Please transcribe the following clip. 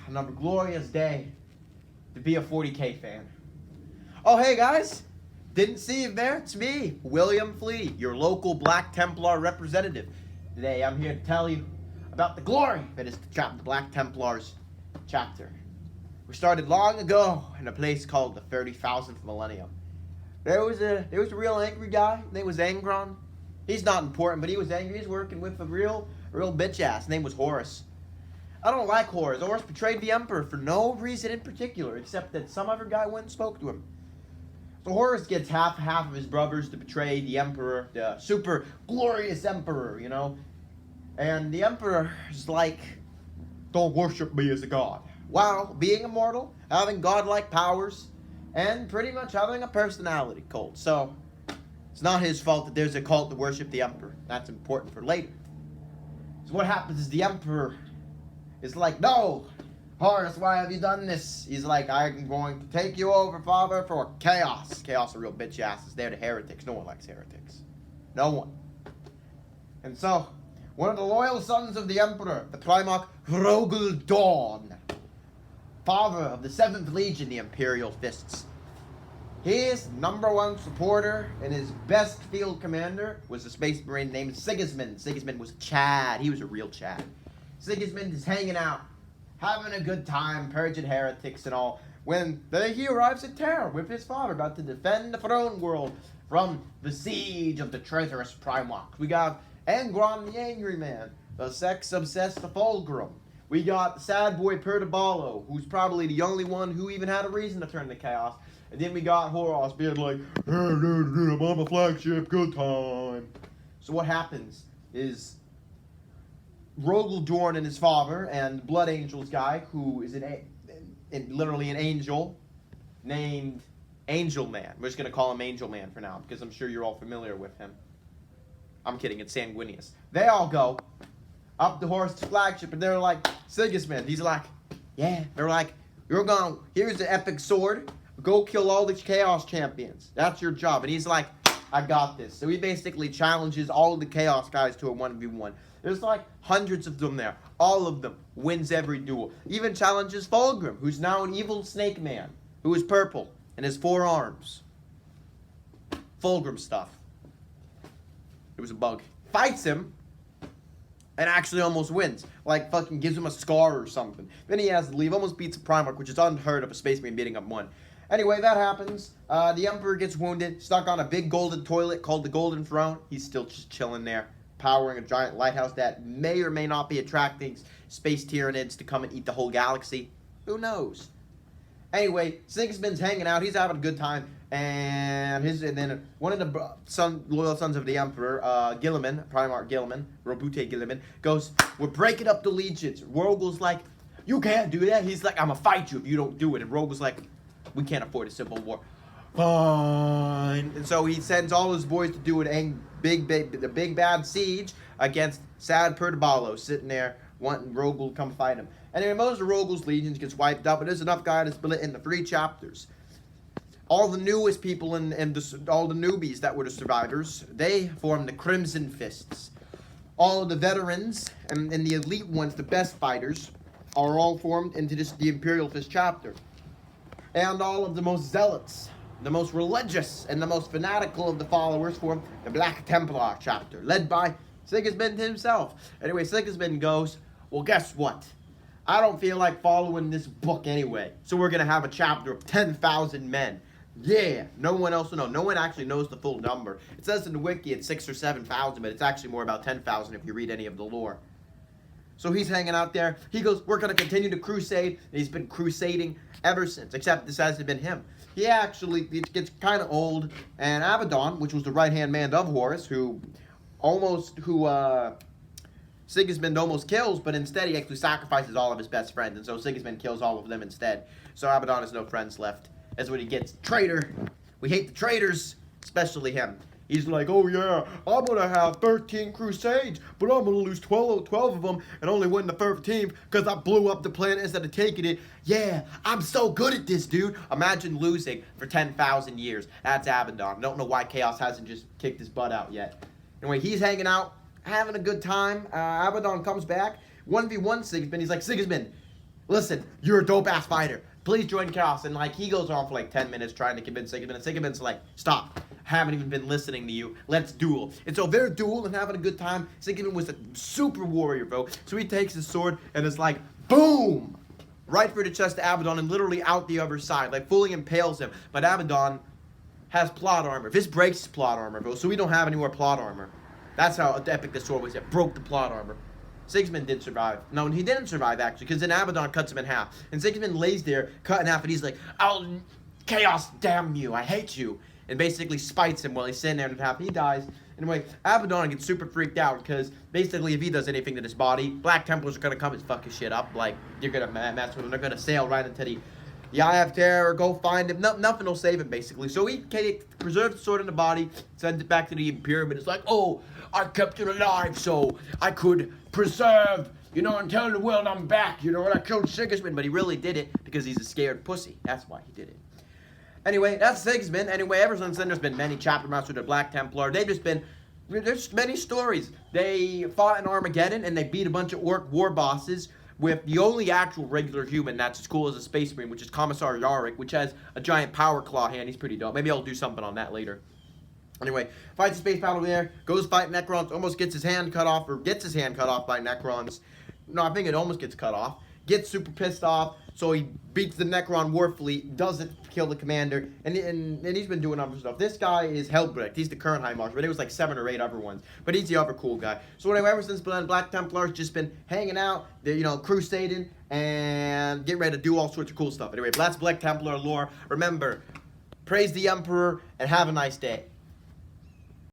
Another glorious day to be a 40K fan. Oh, hey guys, didn't see you there. It's me, William Flea, your local Black Templar representative. Today I'm here to tell you about the glory that is the Black Templars chapter. We started long ago in a place called the 30,000th millennium. There was a real angry guy. His name was Angron. He's not important, but he was angry. He's working with a real bitch ass. His name was Horus. I don't like Horus. Horus betrayed the Emperor for no reason in particular, except that some other guy went and spoke to him. So Horus gets half of his brothers to betray the Emperor, the super glorious Emperor, you know. And the Emperor is like, don't worship me as a god. While being immortal, having godlike powers, and pretty much having a personality cult. So it's not his fault that there's a cult to worship the Emperor. That's important for later. So what happens is the Emperor is like, no, Horus, why have you done this? He's like, I'm going to take you over, father, for chaos. Chaos, a real bitch ass, is there to heretics. No one likes heretics. No one. And so, one of the loyal sons of the Emperor, the Primarch Rogel Dawn, father of the 7th Legion, the Imperial Fists, his #1 supporter and his best field commander was a space marine named Sigismund. Sigismund was a Chad. He was a real Chad. Sigismund is hanging out, having a good time, purging heretics and all, when he arrives at Terra with his father, about to defend the throne world from the siege of the traitorous Primarch. We got Angron the Angry Man, the sex-obsessed Fulgrim. We got the sad boy Perturbalo, who's probably the only one who even had a reason to turn to chaos. And then we got Horus being like, I'm on the flagship, good time. So what happens is Rogel Dorn and his father and Blood Angel's guy, who is literally an angel, named Angel Man. We're just going to call him Angel Man for now, because I'm sure you're all familiar with him. I'm kidding, it's Sanguinius. They all go up to Horus' flagship, and they're like, Sigismund. He's like, yeah. They're like, here's the epic sword. Go kill all the Chaos champions. That's your job. And he's like, I got this. So he basically challenges all of the Chaos guys to a 1v1. There's like hundreds of them there. All of them. Wins every duel. Even challenges Fulgrim, who's now an evil snake man, who is purple and has 4 arms. Fulgrim stuff. It was a bug. Fights him and actually almost wins. Like fucking gives him a scar or something. Then he has to leave. Almost beats a Primarch, which is unheard of, a space marine beating up one. Anyway, that happens. The Emperor gets wounded, stuck on a big golden toilet called the Golden Throne. He's still just chilling there, powering a giant lighthouse that may or may not be attracting space tyrannids to come and eat the whole galaxy. Who knows? Anyway, Sigismund's hanging out. He's having a good time. And then one of the loyal sons of the Emperor, Guilliman, Primarch Guilliman, Robute Guilliman, goes, we're breaking up the legions. Rogel's like, you can't do that. He's like, I'm gonna fight you if you don't do it. And Rogel's like, we can't afford a civil war. Fine. And so he sends all his boys to do the big bad siege against sad Perturbalo, sitting there wanting Rogel to come fight him. And then most of Rogel's legions gets wiped up, and there's enough guy to split it into 3 chapters. All the newest people and all the newbies that were the survivors, they formed the Crimson Fists. All of the veterans and the elite ones, the best fighters, are all formed into the Imperial Fist chapter. And all of the most zealots, the most religious, and the most fanatical of the followers form the Black Templar chapter, led by Sigismund himself. Anyway, Sigismund goes, well, guess what? I don't feel like following this book anyway, so we're going to have a chapter of 10,000 men. Yeah, no one else will know. No one actually knows the full number. It says in the wiki it's 6,000 or 7,000, but it's actually more about 10,000 if you read any of the lore. So he's hanging out there. He goes, we're going to continue to crusade. And he's been crusading ever since, except this hasn't been him. It gets kind of old. And Abaddon, which was the right-hand man of Horus, who Sigismund almost kills, but instead he actually sacrifices all of his best friends. And so Sigismund kills all of them instead. So Abaddon has no friends left. That's what he gets. Traitor. We hate the traitors, especially him. He's like, oh yeah, I'm going to have 13 crusades, but I'm going to lose 12 of them and only win the 13th because I blew up the planet instead of taking it. Yeah, I'm so good at this, dude. Imagine losing for 10,000 years. That's Abaddon. I don't know why Chaos hasn't just kicked his butt out yet. Anyway, he's hanging out, having a good time. Abaddon comes back, 1v1 Sigismund. He's like, Sigismund, listen, you're a dope-ass fighter. Please join Chaos. And, like, he goes on for, like, 10 minutes trying to convince Sigismund. And Sigismund's like, stop. I haven't even been listening to you. Let's duel. And so they're dueling and having a good time. Sigismund was a super warrior, bro. So he takes his sword and it's like, boom! Right through the chest to Abaddon and literally out the other side. Like, fully impales him. But Abaddon has plot armor. This breaks his plot armor, bro. So we don't have any more plot armor. That's how epic the sword was. It broke the plot armor. Sigismund did survive. No, he didn't survive, actually, because then Abaddon cuts him in half. And Sigismund lays there, cut in half, and he's like, Chaos, damn you, I hate you. And basically spites him while he's sitting there in half. He dies. Anyway, Abaddon gets super freaked out, because basically if he does anything to this body, Black Templars are going to come and fuck his shit up. Like, you're going to mess with him. They're going to sail right into the Eye of Terror, go find him. Nothing will save him, basically. So he preserves the sword in the body, sends it back to the Imperium, and it's like, oh, I kept it alive so I could preserve, and tell the world I'm back, and I killed Sigismund. But he really did it because he's a scared pussy. That's why he did it. Anyway, that's Sigismund. Anyway, ever since then, there's been many chapter masters of the Black Templar. There's many stories. They fought in Armageddon, and they beat a bunch of orc war bosses with the only actual regular human that's as cool as a Space Marine, which is Commissar Yarick, which has a giant power claw hand. He's pretty dope. Maybe I'll do something on that later. Anyway, fights a space battle there, goes fight Necrons, almost gets his hand cut off, or gets his hand cut off by Necrons. No, I think it almost gets cut off. Gets super pissed off, so he beats the Necron war fleet, doesn't kill the commander, and he's been doing other stuff. This guy is Helbrecht. He's the current High Marshal, but there was like 7 or 8 other ones. But he's the other cool guy. So anyway, ever since Black Templar's just been hanging out, they're, crusading, and getting ready to do all sorts of cool stuff. Anyway, that's Black Templar lore. Remember, praise the Emperor, and have a nice day.